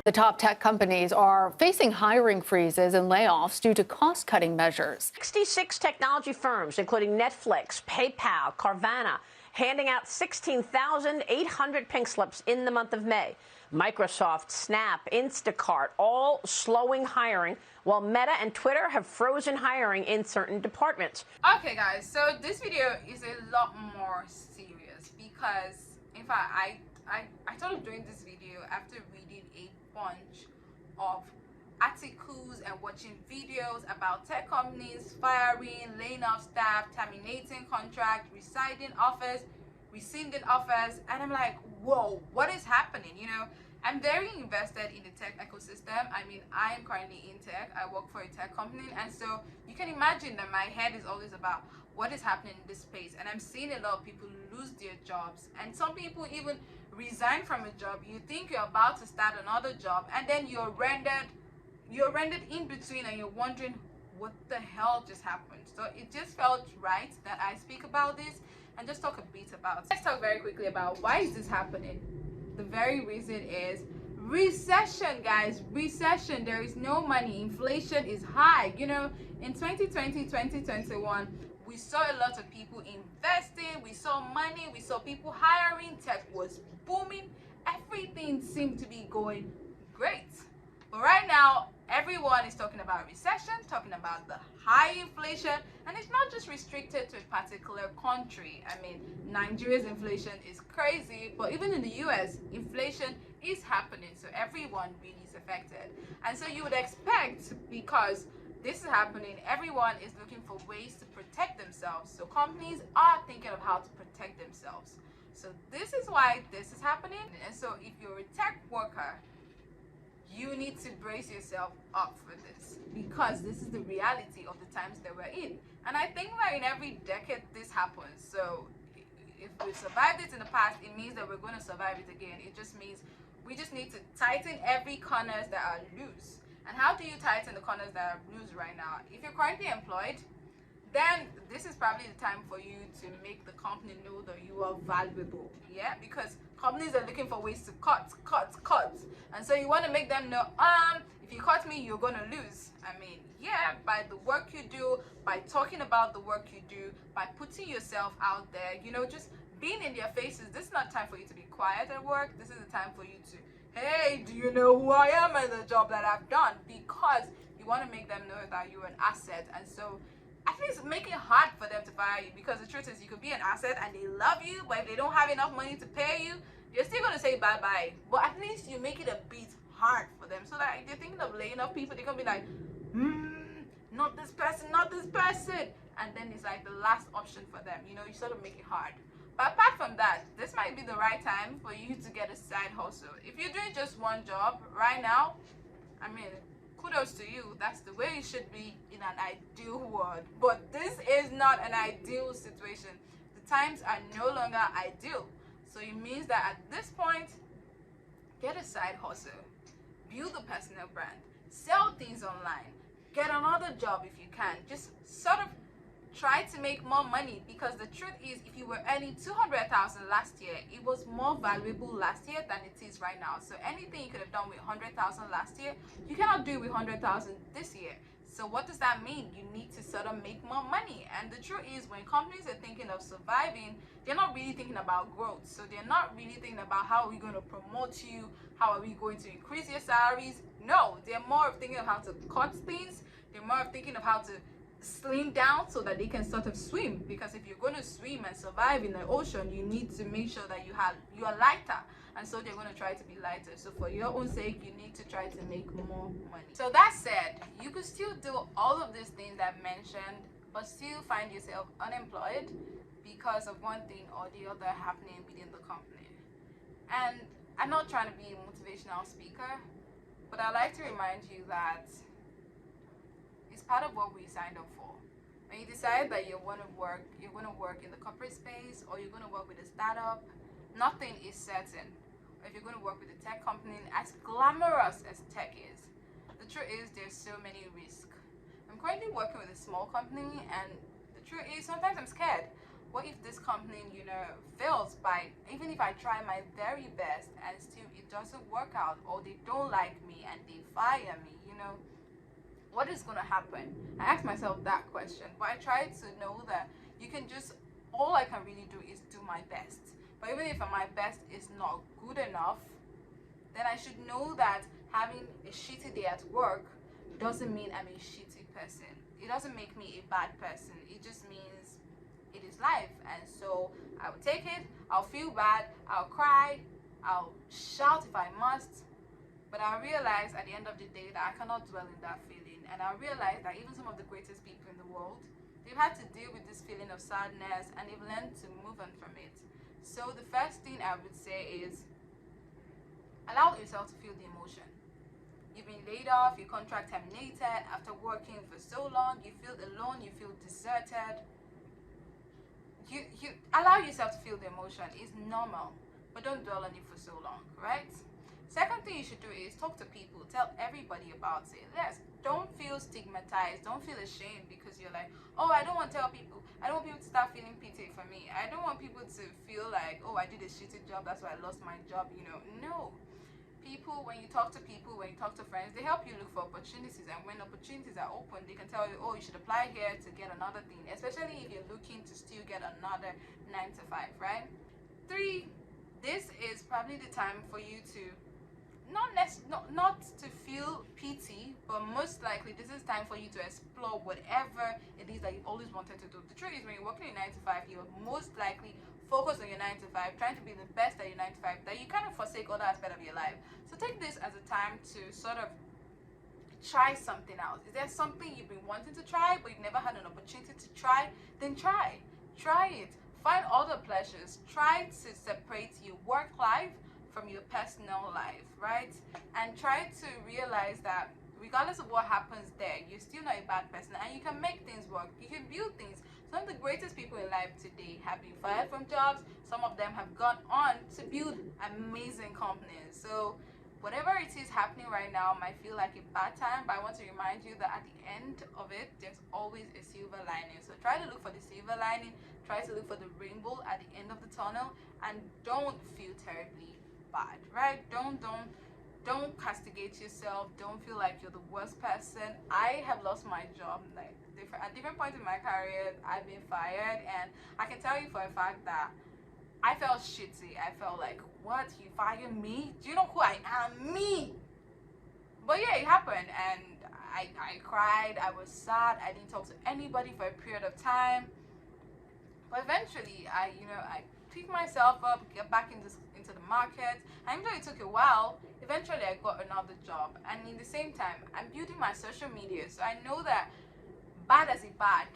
The top tech companies are facing hiring freezes and layoffs due to cost-cutting measures. 66 technology firms, including Netflix, PayPal, Carvana, handing out 16,800 pink slips in the month of May. Microsoft, Snap, Instacart, all slowing hiring, while Meta and Twitter have frozen hiring in certain departments. Okay, guys, so this video is a lot more serious because, in fact, I thought of doing this video after reading a bunch of articles and watching videos about tech companies firing, laying off staff, terminating contract, rescinding offers, and I'm like, whoa, what is happening? I'm very invested in the tech ecosystem. I mean, I am currently in tech. I work for a tech company, and so you can imagine that my head is always about what is happening in this space. And I'm seeing a lot of people lose their jobs, and some people even resign from a job. You think you're about to start another job, and then you're rendered in between, and you're wondering what the hell just happened. So it just felt right that I speak about this and just talk a bit about it. Let's talk very quickly about why is this happening. The very reason is recession, guys. Recession. There is no money. Inflation is high. In 2020, 2021, we saw a lot of people investing. We saw money. We saw people hiring. Tech was booming. Everything seemed to be going great. But right now, everyone is talking about recession, talking about the high inflation, and it's not just restricted to a particular country. I mean, Nigeria's inflation is crazy, but even in the US, inflation is happening, so everyone really is affected. And so you would expect, because this is happening, everyone is looking for ways to protect themselves. So companies are thinking of how to protect themselves. So this is why this is happening. And so if you're a tech worker, you need to brace yourself up for this, because this is the reality of the times that we're in. And I think that in every decade this happens. So if we survived it in the past, it means that we're going to survive it again. It just means we just need to tighten every corners that are loose. And how do you tighten the corners that are loose right now? If you're currently employed, then this is probably the time for you to make the company know that you are valuable. Yeah, because companies are looking for ways to cut. And so you want to make them know, if you cut me, you're going to lose. I mean, yeah, by the work you do, by talking about the work you do, by putting yourself out there, just being in their faces. This is not time for you to be quiet at work. This is the time for you to, hey, do you know who I am and the job that I've done? Because you want to make them know that you're an asset. And so at least make it hard for them to fire you, because the truth is you could be an asset and they love you, but if they don't have enough money to pay you, they're still going to say bye-bye. But at least you make it a bit hard for them, so that if they're thinking of laying off people, they're going to be like, not this person, and then it's like the last option for them. You sort of make it hard. But apart from that, this might be the right time for you to get a side hustle. If you're doing just one job right now, I mean, kudos to you. That's the way it should be in an ideal world. But this is not an ideal situation. The times are no longer ideal. So it means that at this point, get a side hustle, build a personal brand, sell things online, get another job if you can. Just sort of try to make more money, because the truth is, if you were earning 200,000 last year, it was more valuable last year than it is right now. So anything you could have done with 100,000 last year, you cannot do it with 100,000 this year. So what does that mean? You need to sort of make more money. And the truth is, when companies are thinking of surviving, they're not really thinking about growth. So they're not really thinking about how are we going to promote you, how are we going to increase your salaries. No, they're more of thinking of how to cut things. They're more of thinking of how to slim down so that they can sort of swim, because if you're going to swim and survive in the ocean, you need to make sure that you are lighter, and so they're going to try to be lighter. So for your own sake, you need to try to make more money. So that said, you could still do all of these things I've mentioned, but still find yourself unemployed because of one thing or the other happening within the company. And I'm not trying to be a motivational speaker, but I like to remind you that it's part of what we signed up for. When you decide that you're going to work in the corporate space, or you're going to work with a startup, nothing is certain. Or if you're going to work with a tech company, as glamorous as tech is, the truth is there's so many risks. I'm currently working with a small company, and the truth is sometimes I'm scared. what if this company, fails by, even if I try my very best and still it doesn't work out, or they don't like me and they fire me, what is going to happen? I ask myself that question, but I try to know that all I can really do is do my best. But even if my best is not good enough, then I should know that having a shitty day at work doesn't mean I'm a shitty person. It doesn't make me a bad person. It just means it is life. And so I will take it, I'll feel bad, I'll cry, I'll shout if I must, but I realize at the end of the day that I cannot dwell in that feeling. And I realize that even some of the greatest people in the world, they've had to deal with this feeling of sadness and they've learned to move on from it. So the first thing I would say is allow yourself to feel the emotion. You've been laid off, your contract terminated after working for so long, you feel alone, you feel deserted. You allow yourself to feel the emotion. It's normal, but don't dwell on it for so long, right? Second thing you should do is talk to people, tell everybody about it. Yes, don't feel stigmatized, don't feel ashamed because you're like, oh, I don't want to tell people, I don't want people to start feeling pity for me, I don't want people to feel like, oh, I did a shitty job, that's why I lost my job. No. People, when you talk to people, when you talk to friends, they help you look for opportunities, and when opportunities are open, they can tell you, oh, you should apply here to get another thing, especially if you're looking to still get another 9 to 5, right? 3, this is probably the time for you to not to feel pity, but most likely this is time for you to explore whatever it is that you've always wanted to do. The truth is, when you're working in 9 to 5, you're most likely focused on your 9 to 5, trying to be the best at your 9 to 5, that you kind of forsake other aspects of your life. So take this as a time to sort of try something else. Is there something you've been wanting to try but you've never had an opportunity to try? Then try it. Find other pleasures. Try to separate your work life from your personal life, right? And try to realize that regardless of what happens there, you're still not a bad person and you can make things work. You can build things. Some of the greatest people in life today have been fired from jobs. Some of them have gone on to build amazing companies. So whatever it is happening right now might feel like a bad time, but I want to remind you that at the end of it, there's always a silver lining. So try to look for the silver lining, try to look for the rainbow at the end of the tunnel, and don't feel terribly bad, right? Don't castigate yourself. Don't feel like you're the worst person. I have lost my job at different points in my career. I've been fired, and I can tell you for a fact that I felt shitty. I felt like, what, you fired me? Do you know who I am? Me. But yeah, it happened, and I cried. I was sad. I didn't talk to anybody for a period of time. But eventually, I picked myself up, get back into the market. And even though it took a while, eventually I got another job. And in the same time, I'm building my social media. So I know that bad as it bad,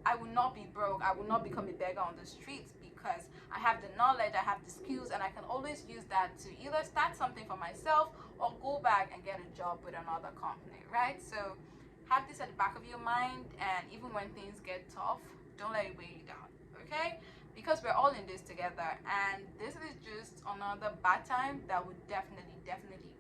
I will not be broke. I will not become a beggar on the streets because I have the knowledge, I have the skills, and I can always use that to either start something for myself or go back and get a job with another company, right? So have this at the back of your mind, and even when things get tough, don't let it weigh you down, okay? Because we're all in this together, and this is just another bad time that would definitely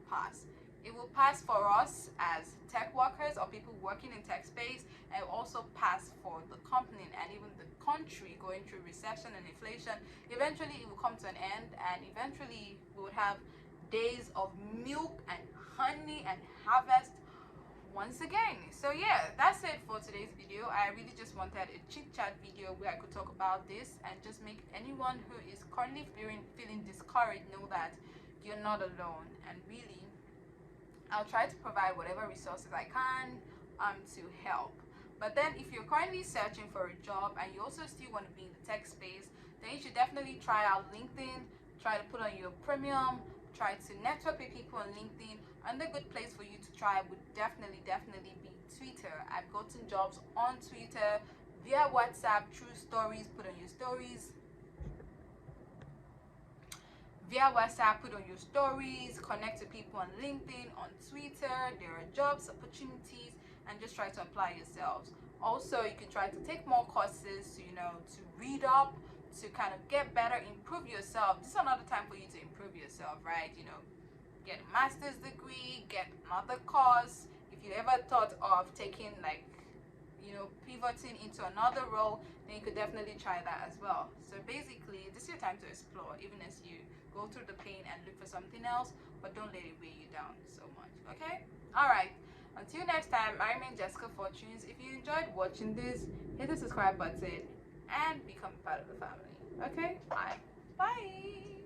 pass. It will pass for us as tech workers or people working in tech space, and it will also pass for the company and even the country going through recession and inflation. Eventually it will come to an end, and eventually we would have days of milk and honey and harvest once again. So yeah, that's it for today's video. I really just wanted a chit chat video where I could talk about this and just make anyone who is currently feeling discouraged know that you're not alone. And really, I'll try to provide whatever resources I can to help. But then if you're currently searching for a job and you also still want to be in the tech space, then you should definitely try out LinkedIn, try to put on your premium, try to network with people on LinkedIn. Another good place for you to try would definitely be Twitter. I've gotten jobs on Twitter via WhatsApp through stories, put on your stories. Via WhatsApp, put on your stories, connect to people on LinkedIn, on Twitter. There are jobs, opportunities, and just try to apply yourselves. Also, you can try to take more courses, to read up, to kind of get better, improve yourself. This is another time for you to improve yourself, right? Get a master's degree, get another course. If you ever thought of taking like pivoting into another role, then you could definitely try that as well. So basically, this is your time to explore, even as you go through the pain and look for something else, but don't let it weigh you down so much. Okay? All right. Until next time, I remain Jessica Fortunes. If you enjoyed watching this, hit the subscribe button and become part of the family. Okay? Bye. Bye.